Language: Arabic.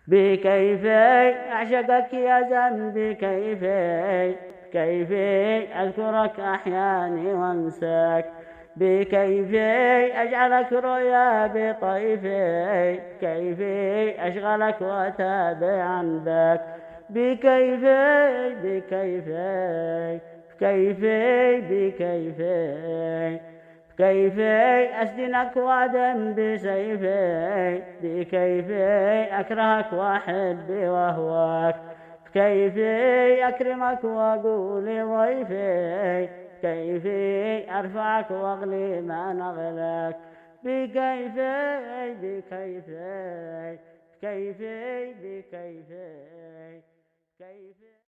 بكيفي أعشقك يا ذنبي كيفي، كيفي أذكرك أحياني وأنساك، بكيفي أجعلك رؤيا بطيفي، كيفي أشغلك وأتابع عن ذاك، بكيفي بكيفي كيفي بكيفي كيفي أسجنك وأدم بسيفي، بكيفي أكرهك وأحبي وأهواك، كيفي أكرمك وأقول ضيفي، كيفي أرفعك وأغلي ما نغلاك، بكيفي بكيفي كيفي بكيفي كيفي